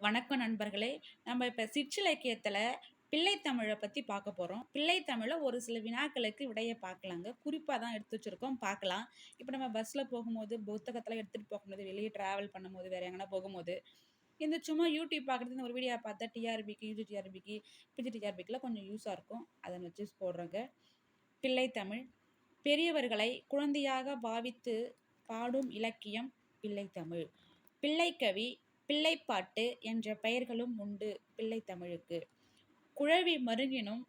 வணக்கம் நண்பர்களே. நம்ம இப்போ சிற்றிலக்கியத்தில் பிள்ளைத்தமிழை பற்றி பார்க்க போகிறோம். பிள்ளைத்தமிழில் ஒரு சில வினாக்களுக்கு விடையை பார்க்கலாங்க. குறிப்பாக தான் எடுத்து வச்சுருக்கோம், பார்க்கலாம். இப்போ நம்ம பஸ்ஸில் போகும்போது, புத்தகத்தில் எடுத்துகிட்டு போகும்போது, வெளியே ட்ராவல் பண்ணும்போது, வேறு எங்கன்னா போகும்போது, இந்த சும்மா யூடியூப் பார்க்குறது, இந்த ஒரு வீடியோ பார்த்தா டிஆர்பிக்கு, யூஜிடிஆர்பிக்கு, பிஜிடிஆர்பிக்கெலாம் கொஞ்சம் யூஸாக இருக்கும். அதை வச்சு போடுறோங்க. பிள்ளைத்தமிழ். பெரியவர்களை குழந்தையாக பாவித்து பாடும் இலக்கியம் பிள்ளைத்தமிழ். பிள்ளைக்கவி, பிள்ளைப்பாட்டு என்ற பெயர்களும் உண்டு பிள்ளைத்தமிழுக்கு. குழவி மருங்கினும்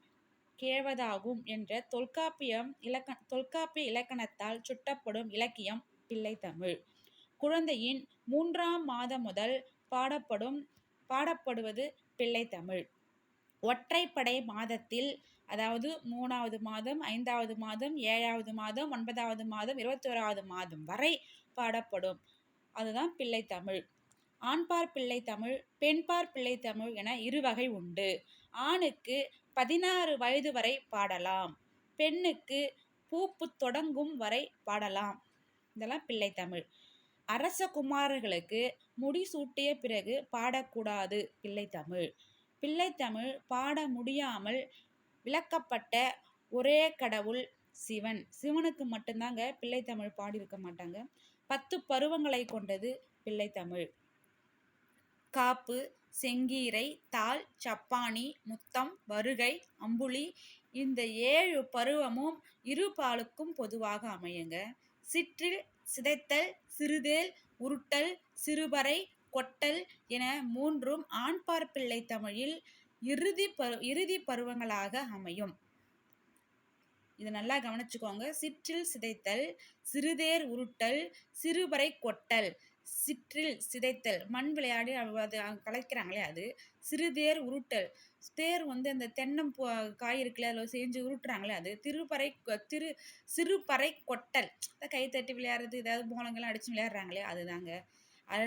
கேழ்வதாகும் என்ற தொல்காப்பிய இலக்கணத்தால் சுட்டப்படும் இலக்கியம் பிள்ளைத்தமிழ். குழந்தையின் 3ஆம் மாதம் முதல் பாடப்படுவது பிள்ளைத்தமிழ். ஒற்றைப்படை மாதத்தில், அதாவது 3ஆவது மாதம், 5ஆவது மாதம், 7ஆவது மாதம், 9ஆவது மாதம், 21ஆவது மாதம் வரை பாடப்படும். அதுதான் பிள்ளைத்தமிழ். ஆண்பார் பிள்ளைத்தமிழ், பெண்பார் பிள்ளைத்தமிழ் என இருவகை உண்டு. ஆணுக்கு 16 வயது வரை பாடலாம், பெண்ணுக்கு பூப்பு தொடங்கும் வரை பாடலாம். இதெல்லாம் பிள்ளைத்தமிழ். அரச குமாரர்களுக்கு முடிசூட்டிய பிறகு பாடக்கூடாது பிள்ளைத்தமிழ். பிள்ளைத்தமிழ் பாட முடியாமல் விளக்கப்பட்ட ஒரே கடவுள் சிவன். சிவனுக்கு மட்டும்தாங்க பிள்ளைத்தமிழ் பாடியிருக்க மாட்டாங்க. 10 பருவங்களை கொண்டது பிள்ளைத்தமிழ். காப்பு, செங்கீரை, தாள், சப்பாணி, முத்தம், வருகை, அம்புலி இந்த 7 பருவமும் இரு பாலுக்கும் பொதுவாக அமையுங்க. சிற்றில், சிதைத்தல், சிறுதேல், உருட்டல், சிறுபறை, கொட்டல் என 3ம் ஆண்பார் பிள்ளைத்தமிழில் இறுதி பருவங்களாக அமையும். இதை நல்லா கவனிச்சுக்கோங்க. சிற்றில் சிதைத்தல், சிறுதேர் உருட்டல், சிறுபறை கொட்டல். சிற்றில் சிதைத்தல் மண் விளையாடி அது கலைக்கிறாங்களே அது. சிறுதேர் உருட்டல், தேர் அந்த தென்னம் காய் இருக்குல்ல, அதில் செஞ்சு உருட்டுறாங்களே அது. சிறுபறை கொட்டல், கை தட்டி விளையாடுறது, ஏதாவது போலங்கள்லாம் அடித்து விளையாடுறாங்களே அதுதாங்க.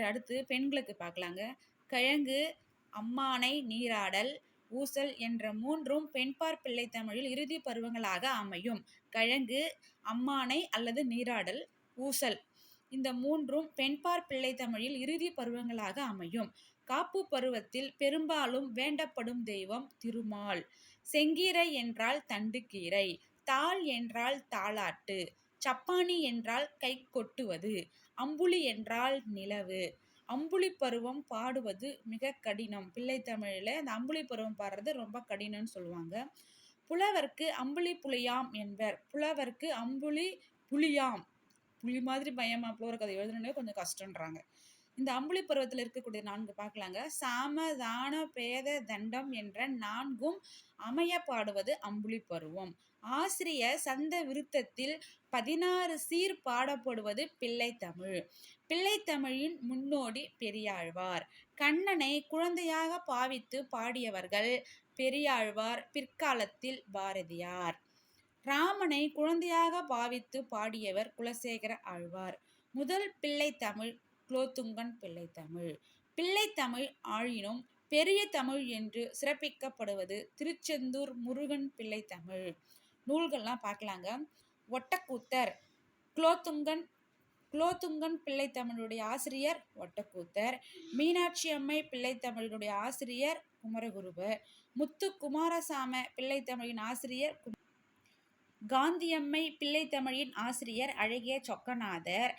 அடுத்து பெண்களுக்கு பார்க்கலாங்க. கிழங்கு, அம்மானை, நீராடல், ஊசல் என்ற 3ம் பெண்பார் பிள்ளைத்தமிழில் இறுதி பருவங்களாக அமையும். கிழங்கு, அம்மானை அல்லது நீராடல், ஊசல் இந்த 3ம் பெண்பார் பிள்ளைத்தமிழில் இறுதி பருவங்களாக அமையும். காப்பு பருவத்தில் பெரும்பாலும் வேண்டப்படும் தெய்வம் திருமால். செங்கீரை என்றால் தண்டுக்கீரை, தாள் என்றால் தாளாட்டு, சப்பாணி என்றால் கை கொட்டுவது, அம்புலி என்றால் நிலவு. அம்புலி பருவம் பாடுவது மிக கடினம். பிள்ளைத்தமிழில் இந்த அம்புலி பருவம் பாடுறது ரொம்ப கடினம்னு சொல்லுவாங்க. புலவர்க்கு அம்புலி புலியாம் என்பர். புலவர்க்கு அம்புலி புலியாம், புலி மாதிரி பயமா புலவர் கதை எழுதணுன்னே கொஞ்சம் கஷ்டன்றாங்க. இந்த அம்புலி பருவத்தில் இருக்கக்கூடிய 4 பார்க்கலாங்க. சாம, தான, பேத, தண்டம் என்ற 4ம் அமைய பாடுவது அம்புலி பருவம். ஆசிரியர் சந்த விருத்தத்தில் 16 சீர் பாடப்படுவது பிள்ளைத்தமிழ். பிள்ளைத்தமிழின் முன்னோடி பெரியாழ்வார். கண்ணனை குழந்தையாக பாவித்து பாடியவர்கள் பெரியாழ்வார், பிற்காலத்தில் பாரதியார். ராமனை குழந்தையாக பாவித்து பாடியவர் குலசேகர ஆழ்வார். முதல் பிள்ளைத்தமிழ் குலோத்துங்கன் பிள்ளைத்தமிழ். பிள்ளைத்தமிழ் ஆழினும் பெரிய தமிழ் என்று சிறப்பிக்கப்படுவது திருச்செந்தூர் முருகன் பிள்ளைத்தமிழ். நூல்கள்லாம் பார்க்கலாங்க. ஒட்டக்கூத்தர். குலோத்துங்கன் பிள்ளைத்தமிழுடைய ஆசிரியர் ஒட்டக்கூத்தர். மீனாட்சி அம்மை பிள்ளைத்தமிழுடைய ஆசிரியர் குமரகுருபர். முத்து குமாரசாம பிள்ளைத்தமிழின் ஆசிரியர் காந்தியம்மை பிள்ளைத்தமிழின் ஆசிரியர் அழகிய சொக்கநாதர்.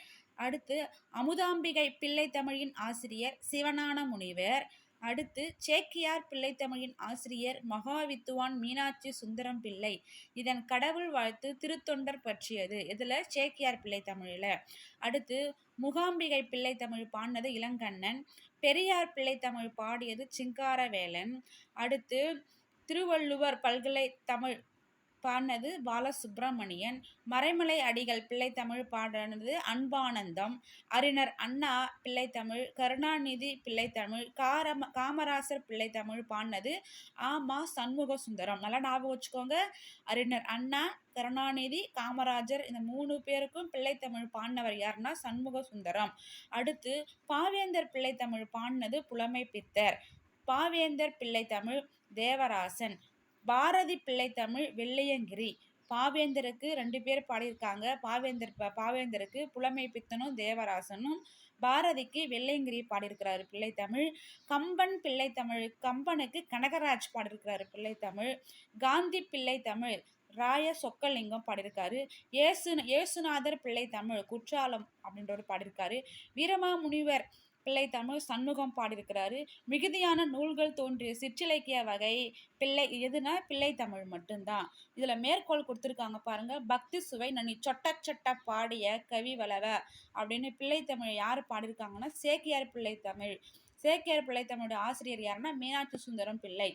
அடுத்து அமுதாம்பிகை பிள்ளைத்தமிழின் ஆசிரியர் சிவஞான முனிவர். அடுத்து சேக்கியார் பிள்ளைத்தமிழின் ஆசிரியர் மகாவித்துவான் மீனாட்சி சுந்தரம் பிள்ளை. இதன் கடவுள் வாழ்த்து திருத்தொண்டர் பற்றியது. இதில் சேக்கியார் பிள்ளைத்தமிழில். அடுத்து முகாம்பிகை பிள்ளைத்தமிழ் பாடினது இளங்கண்ணன். பெரியார் பிள்ளைத்தமிழ் பாடியது சிங்காரவேலன். அடுத்து திருவள்ளுவர் பல்கலை தமிழ் பாடினது பாலசுப்பிரமணியன். மறைமலை அடிகள் பிள்ளைத்தமிழ் பாடினது அன்பானந்தம். அறிஞர் அண்ணா பிள்ளைத்தமிழ், கருணாநிதி பிள்ளைத்தமிழ், காமராசர் பிள்ளைத்தமிழ் பாடினது ஆமா சண்முக சுந்தரம். நல்லா ஞாபகம் வச்சுக்கோங்க. அறிஞர் அண்ணா, கருணாநிதி, காமராஜர் இந்த 3 பேருக்கும் பிள்ளைத்தமிழ் பாடினவர் யாருன்னா சண்முக சுந்தரம். அடுத்து பாவேந்தர் பிள்ளைத்தமிழ் பாடினது புலமை பித்தர். பாவேந்தர் பிள்ளைத்தமிழ் தேவராசன். பாரதி பிள்ளைத்தமிழ் வெள்ளையங்கிரி. பாவேந்தருக்கு 2 பேர் பாடியிருக்காங்க. பாவேந்தருக்கு புலமை பித்தனும் தேவராசனும். பாரதிக்கு வெள்ளையங்கிரி பாடியிருக்கிறாரு பிள்ளைத்தமிழ். கம்பன் பிள்ளைத்தமிழ். கம்பனுக்கு கனகராஜ் பாடியிருக்கிறாரு பிள்ளைத்தமிழ். காந்தி பிள்ளைத்தமிழ். ராய சொக்கலிங்கம் பாடியிருக்காரு. ஏசுநாதர் பிள்ளைத்தமிழ் குற்றாலம் அப்படின்றவர் பாடியிருக்காரு. வீரமாமுனிவர் பிள்ளைத்தமிழ் சண்முகம் பாடியிருக்கிறாரு. மிகுதியான நூல்கள் தோன்றிய சிற்றிலக்கிய வகை எதுனா பிள்ளைத்தமிழ் மட்டும்தான். இதுல மேற்கோள் கொடுத்துருக்காங்க பாருங்க. பக்தி சுவை நனி சொட்ட சொட்ட பாடிய கவி வளவ அப்படின்னு பிள்ளைத்தமிழ் யார் பாடியிருக்காங்கன்னா சேக்கியார் பிள்ளைத்தமிழ். சேக்கியார் பிள்ளைத்தமிழோட ஆசிரியர் யாருன்னா மீனாட்சி சுந்தரம் பிள்ளை.